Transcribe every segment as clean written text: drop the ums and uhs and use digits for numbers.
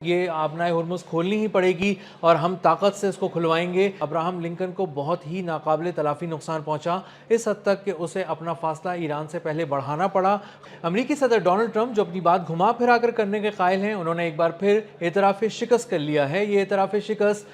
ये आबनाए हुर्मुज़ खोलनी ही पड़ेगी और हम ताकत से इसको खुलवाएंगे। अब्राहम लिंकन को बहुत ही नाकाबिले तलाफ़ी नुकसान पहुँचा, इस हद तक कि उसे अपना फ़ासला ईरान से पहले बढ़ाना पड़ा। अमरीकी सदर डोनाल्ड ट्रंप जो अपनी बात घुमा फिरा कर करने के कायल हैं, उन्होंने एक बार फिर एतराफ़ शिकस्त कर लिया है। ये एतराफ़ शिकस्त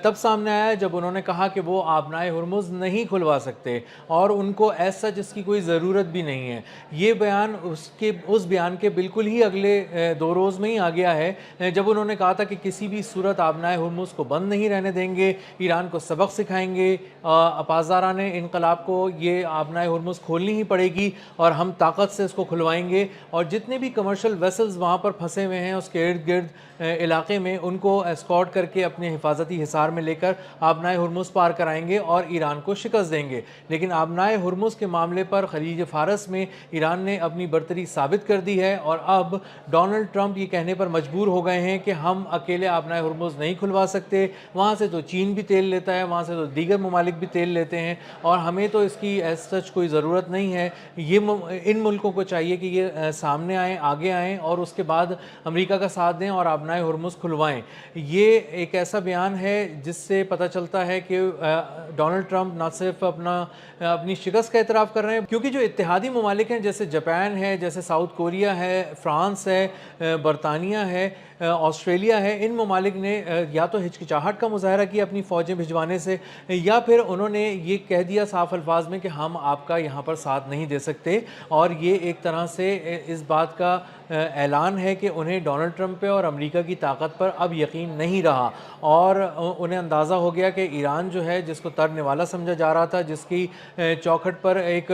तब सामने आया जब उन्होंने कहा कि वो आबनाए हुर्मुज़ नहीं खुलवा सकते और उनको ऐसा जिसकी कोई ज़रूरत भी नहीं है। ये बयान उस बयान के बिल्कुल ही अगले 2 रोज़ में ही आ गया है जब उन्होंने कहा था कि किसी भी सूरत आबनाए हुर्मुज़ को बंद नहीं रहने देंगे, ईरान को सबक सिखाएंगे। पासदाराने इनकलाब को ये आबनाए हुर्मुज़ खोलनी ही पड़ेगी और हम ताकत से इसको खुलवाएंगे और जितने भी कमर्शियल वेसल्स वहाँ पर फंसे हुए हैं उसके इर्द गिर्द इलाके में, उनको एस्कॉर्ट करके अपने हिफाजती हिसार में लेकर आबनाए हुर्मुज़ पार कराएंगे और ईरान को शिकस्त देंगे। लेकिन आबनाए हुर्मुज़ के मामले पर खलीज फ़ारस में ईरान ने अपनी बरतरी साबित कर दी है और अब डोनाल्ड ट्रंप ये कहने पर मजबूर हो गए हैं कि हम अकेले आबनाए हुर्मुज़ नहीं खुलवा सकते। वहाँ से तो चीन भी तेल लेता है, वहाँ से तो दीगर ममालिक भी तेल लेते हैं और हमें तो इसकी एज सच कोई ज़रूरत नहीं है। इन मुल्कों को चाहिए कि ये सामने आएँ, आगे आएँ और उसके बाद अमेरिका का साथ दें और आबनाए हुर्मुज़ खुलवाएँ। ये एक ऐसा बयान है जिससे पता चलता है कि डोनाल्ड ट्रंप न सिर्फ अपनी शिकस्त का एतराफ़ कर रहे हैं, क्योंकि जो इत्तेहादी ममालिक हैं जैसे जापान है, जैसे साउथ कोरिया है, फ्रांस है, बरतानिया है, ऑस्ट्रेलिया है, इन ममालिक ने या तो हिचकिचाहट का मुजाहरा किया अपनी फ़ौजें भिजवाने से या फिर उन्होंने ये कह दिया साफ अल्फाज में कि हम आपका यहाँ पर साथ नहीं दे सकते। और ये एक तरह से इस बात का ऐलान है कि उन्हें डोनाल्ड ट्रंप पे और अमेरिका की ताकत पर अब यकीन नहीं रहा और उन्हें अंदाज़ा हो गया कि ईरान जो है, जिसको तरने वाला समझा जा रहा था, जिसकी चौखट पर एक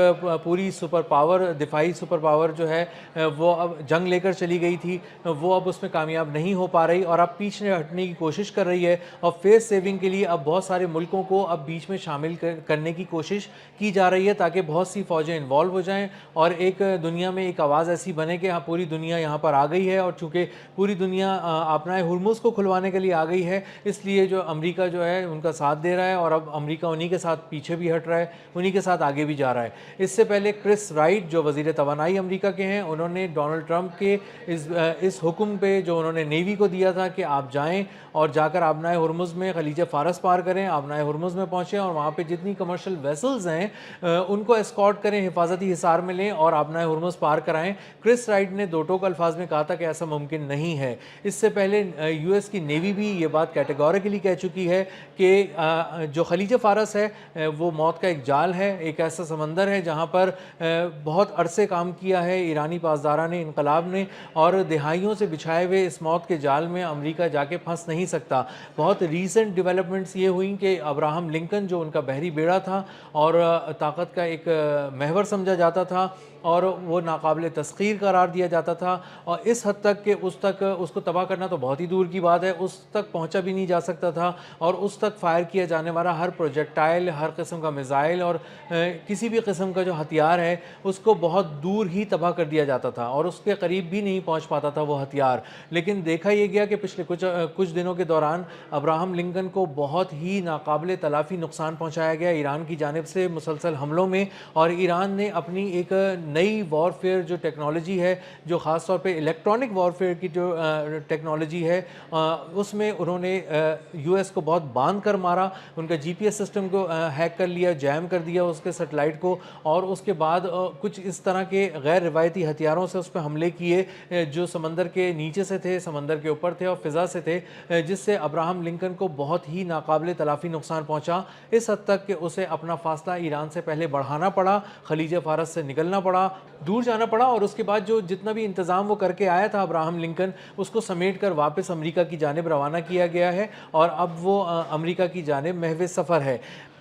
पूरी सुपर पावर, दिफाई सुपर पावर जो है वो अब जंग लेकर चली गई थी, वो अब उसमें कामयाब नहीं हो पा रही और अब पीछे हटने की कोशिश कर रही है और फेस सेविंग के लिए अब बहुत सारे मुल्कों को अब बीच में शामिल करने की कोशिश की जा रही है ताकि बहुत सी फ़ौजें इन्वॉल्व हो जाएं और एक दुनिया में एक आवाज़ ऐसी बने कि हाँ, पूरी दुनिया यहाँ पर आ गई है और चूँकि पूरी दुनिया आबनाए हुर्मुज़ को खुलवाने के लिए आ गई है, इसलिए जो अमेरिका जो है उनका साथ दे रहा है और अब अमेरिका उन्हीं के साथ पीछे भी हट रहा है, उन्हीं के साथ आगे भी जा रहा है। इससे पहले क्रिस राइट जो वज़ीर तवानाई अमेरिका के हैं, उन्होंने डोनाल्ड ट्रंप के इस हुक्म पे जो उन्होंने नेवी को दिया था कि आप जाएं और जाकर आबनाए हुर्मुज़ में खलीज फ़ारस पार करें, आबनाए हुर्मुज़ में पहुँचें और वहाँ पे जितनी कमर्शियल वेसल्स हैं उनको एस्कॉर्ट करें, हिफाजती हिसार में लें और आबनाए हुर्मुज़ पार कराएं। क्रिस राइट ने दो टोक अल्फाज में कहा था कि ऐसा मुमकिन नहीं है। इससे पहले यूएस की नेवी भी ये बात कैटेगोरिकली कह चुकी है कि जो खलीज फ़ारस है वो मौत का एक जाल है, एक ऐसा समंदर है जहाँ पर बहुत अरसे काम किया है ईरानी पासदारान इनकलाब ने और दिहाइयों से बिछाए हुए इस मौत के जाल में अमेरिका जाके फंस नहीं सकता। बहुत रीसेंट डेवलपमेंट्स ये हुई कि अब्राहम लिंकन जो उनका बहरी बेड़ा था और ताकत का एक महवर समझा जाता था और वो नाकाबिले तस्खीर करार दिया जाता था और इस हद तक कि उसको तबाह करना तो बहुत ही दूर की बात है, उस तक पहुंचा भी नहीं जा सकता था और उस तक फायर किया जाने वाला हर प्रोजेक्टाइल, हर किस्म का मिसाइल और किसी भी किस्म का जो हथियार है उसको बहुत दूर ही तबाह कर दिया जाता था और उसके करीब भी नहीं पहुंच पाता था वो हथियार। लेकिन देखा यह गया कि पिछले कुछ दिनों के दौरान अब्राहम लिंकन को बहुत ही नाकाबिले तलाफ़ी नुकसान पहुँचाया गया ईरान की जानिब से मुसलसल हमलों में और ईरान ने अपनी एक नई वॉरफेयर जो टेक्नोलॉजी है, जो ख़ास तौर पे इलेक्ट्रॉनिक वॉरफेयर की जो टेक्नोलॉजी है, उसमें उन्होंने यूएस को बहुत बांध कर मारा, उनका जीपीएस सिस्टम को हैक कर लिया, जैम कर दिया उसके सैटेलाइट को और उसके बाद कुछ इस तरह के गैर रिवायती हथियारों से उस पर हमले किए जो समंदर के नीचे से थे, समंदर के ऊपर थे और फ़िज़ा से थे, जिससे अब्राहम लिंकन को बहुत ही नाकाबिले तलाफ़ी नुकसान पहुँचा, इस हद तक कि उसे अपना फ़ासला ईरान से पहले बढ़ाना पड़ा, खलीज फ़ारस से निकलना पड़ा, दूर जाना पड़ा और उसके बाद जो जितना भी इंतज़ाम वो करके आया था अब्राहम लिंकन, उसको समेट कर वापस अमेरिका की जानिब रवाना किया गया है और अब वो अमेरिका की जानिब महव सफ़र है।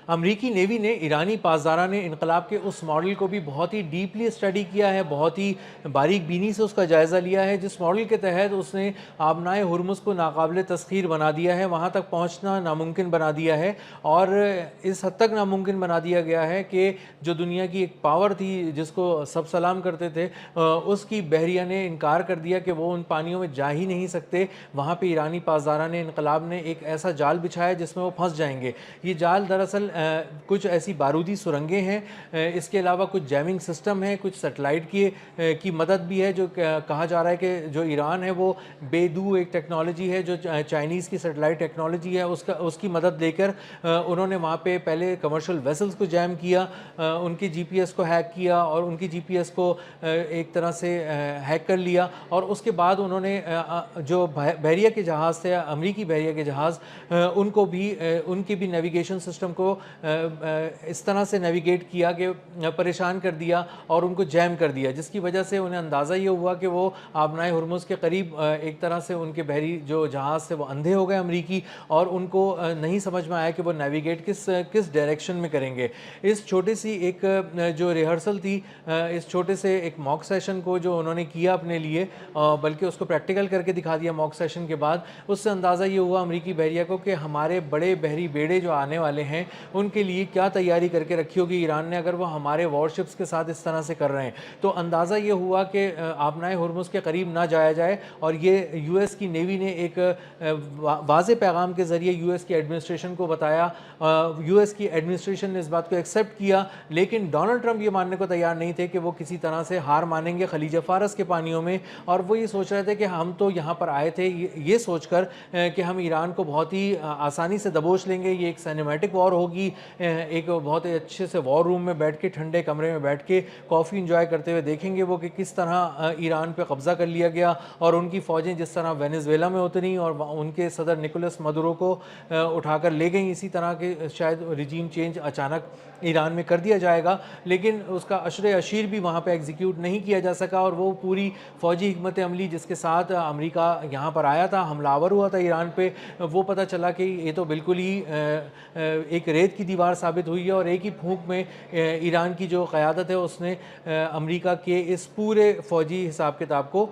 अमरीकी नेवी ने ईरानी पासदारान इनकलाब के उस मॉडल को भी बहुत ही डीपली स्टडी किया है, बहुत ही बारीक बीनी से उसका जायज़ा लिया है, जिस मॉडल के तहत उसने आबनाए हुर्मुज़ को नाकाबिले तस्खीर बना दिया है, वहाँ तक पहुँचना नामुमकिन बना दिया है और इस हद तक नामुमकिन बना दिया गया है कि जो दुनिया की एक पावर थी जिसको सब सलाम करते थे, उसकी बहरिया ने इनकार कर दिया कि वो उन पानियों में जा ही नहीं सकते। वहाँ पर ईरानी पासदारान इनकलाब ने एक ऐसा जाल बिछाया जिसमें वो फंस जाएंगे। ये जाल दरअसल कुछ ऐसी बारूदी सुरंगें हैं, इसके अलावा कुछ जैमिंग सिस्टम है, कुछ सेटेलाइट की मदद भी है। जो कहा जा रहा है कि जो ईरान है वो बेदू एक टेक्नोलॉजी है जो चाइनीज़ की सेटेलाइट टेक्नोलॉजी है, उसकी मदद लेकर उन्होंने वहाँ पे पहले कमर्शियल वेसल्स को जैम किया, उनके जीपीएस को हैक किया और उनकी जीपीएस को एक तरह से हैक कर लिया। और उसके बाद उन्होंने जो बहरिया के जहाज़ थे, अमरीकी बहरिया के जहाज़, उनको भी उनके भी नेविगेशन सिस्टम को इस तरह से नेविगेट किया कि परेशान कर दिया और उनको जैम कर दिया, जिसकी वजह से उन्हें अंदाज़ा ये हुआ कि वो आबनाए हुर्मुज़ के करीब एक तरह से उनके बहरी जो जहाज़ थे वो अंधे हो गए अमरीकी, और उनको नहीं समझ में आया कि वो नेविगेट किस डायरेक्शन में करेंगे। इस छोटी सी एक जो रिहर्सल थी, इस छोटे से एक मॉक सेशन को जो उन्होंने किया अपने लिए, बल्कि उसको प्रैक्टिकल करके दिखा दिया मॉक सेशन के बाद, उससे अंदाज़ा ये हुआ अमरीकी बहरिया को कि हमारे बड़े बहरी बेड़े जो आने वाले हैं उनके लिए क्या तैयारी करके रखी होगी ईरान ने, अगर वो हमारे वॉरशिप्स के साथ इस तरह से कर रहे हैं। तो अंदाज़ा ये हुआ कि आबनाए हुर्मुज़ के करीब ना जाया जाए, और ये यूएस की नेवी ने एक वाज़े पैगाम के ज़रिए यूएस की एडमिनिस्ट्रेशन को बताया। यूएस की एडमिनिस्ट्रेशन ने इस बात को एक्सेप्ट किया, लेकिन डोनाल्ड ट्रंप ये मानने को तैयार नहीं थे कि वो किसी तरह से हार मानेंगे खलीज फ़ारस के पानियों में। और वो ये सोच रहे थे कि हम तो यहाँ पर आए थे ये सोचकर कि हम ईरान को बहुत ही आसानी से दबोच लेंगे, ये एक सिनेमैटिक वॉर होगी, एक बहुत ही अच्छे से वॉर रूम में बैठ के, ठंडे कमरे में बैठ के कॉफ़ी इंजॉय करते हुए देखेंगे वो कि किस तरह ईरान पे कब्ज़ा कर लिया गया और उनकी फ़ौजें जिस तरह वेनेजुएला में उतरी और उनके सदर निकोलस मदुरो को उठाकर ले गई। इसी तरह के शायद रिजीम चेंज अचानक ईरान में कर दिया जाएगा, लेकिन उसका अशर अशीर भी वहाँ पे एग्जीक्यूट नहीं किया जा सका, और वो पूरी फ़ौजी हिकमत अमली जिसके साथ अमेरिका यहाँ पर आया था, हमलावर हुआ था ईरान पे, वो पता चला कि ये तो बिल्कुल ही एक रेत की दीवार साबित हुई है, और एक ही फूंक में ईरान की जो क़यादत है उसने अमेरिका के इस पूरे फ़ौजी हिसाब किताब को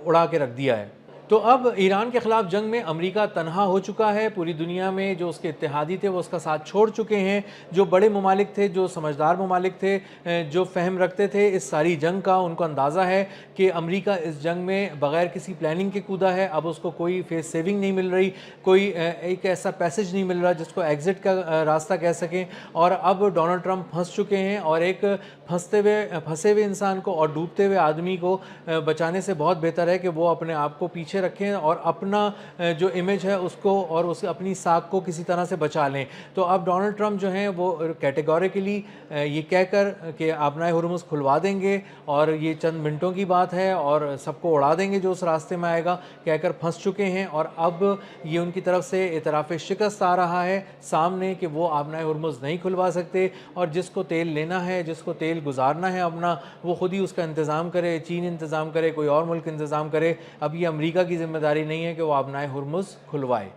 उड़ा के रख दिया है। तो अब ईरान के ख़िलाफ़ जंग में अमेरिका तनहा हो चुका है। पूरी दुनिया में जो उसके इत्तेहादी थे वो उसका साथ छोड़ चुके हैं। जो बड़े ममालिक थे, जो समझदार ममालिक थे, जो फ़हम रखते थे इस सारी जंग का, उनको अंदाज़ा है कि अमेरिका इस जंग में बग़ैर किसी प्लानिंग के कूदा है। अब उसको कोई फेस सेविंग नहीं मिल रही, कोई एक ऐसा पैसेज नहीं मिल रहा जिसको एग्ज़िट का रास्ता कह सकें। और अब डोनाल्ड ट्रंप फंस चुके हैं, और एक फंसे हुए इंसान को और डूबते हुए आदमी को बचाने से बहुत बेहतर है कि वो अपने आप को पीछे रखें और अपना जो इमेज है उसको और उस अपनी साख को किसी तरह से बचा लें। तो अब डोनाल्ड ट्रंप जो हैं वो कैटेगोरिकली ये कहकर कि आबनाए हुर्मुज़ खुलवा देंगे और ये चंद मिनटों की बात है और सबको उड़ा देंगे जो उस रास्ते में आएगा, कहकर फंस चुके हैं। और अब ये उनकी तरफ से इतराफ़ शिकस्त आ रहा है सामने कि वो आबनाए हुर्मुज़ नहीं खुलवा सकते, और जिसको तेल लेना है, जिसको तेल गुजारना है अपना, वो खुद ही उसका इंतज़ाम करे, चीन इंतज़ाम करे, कोई और मुल्क इंतज़ाम करे। अब ये अमेरिका की ज़िम्मेदारी नहीं है कि वो आबनाए हुर्मुज़ खुलवाए।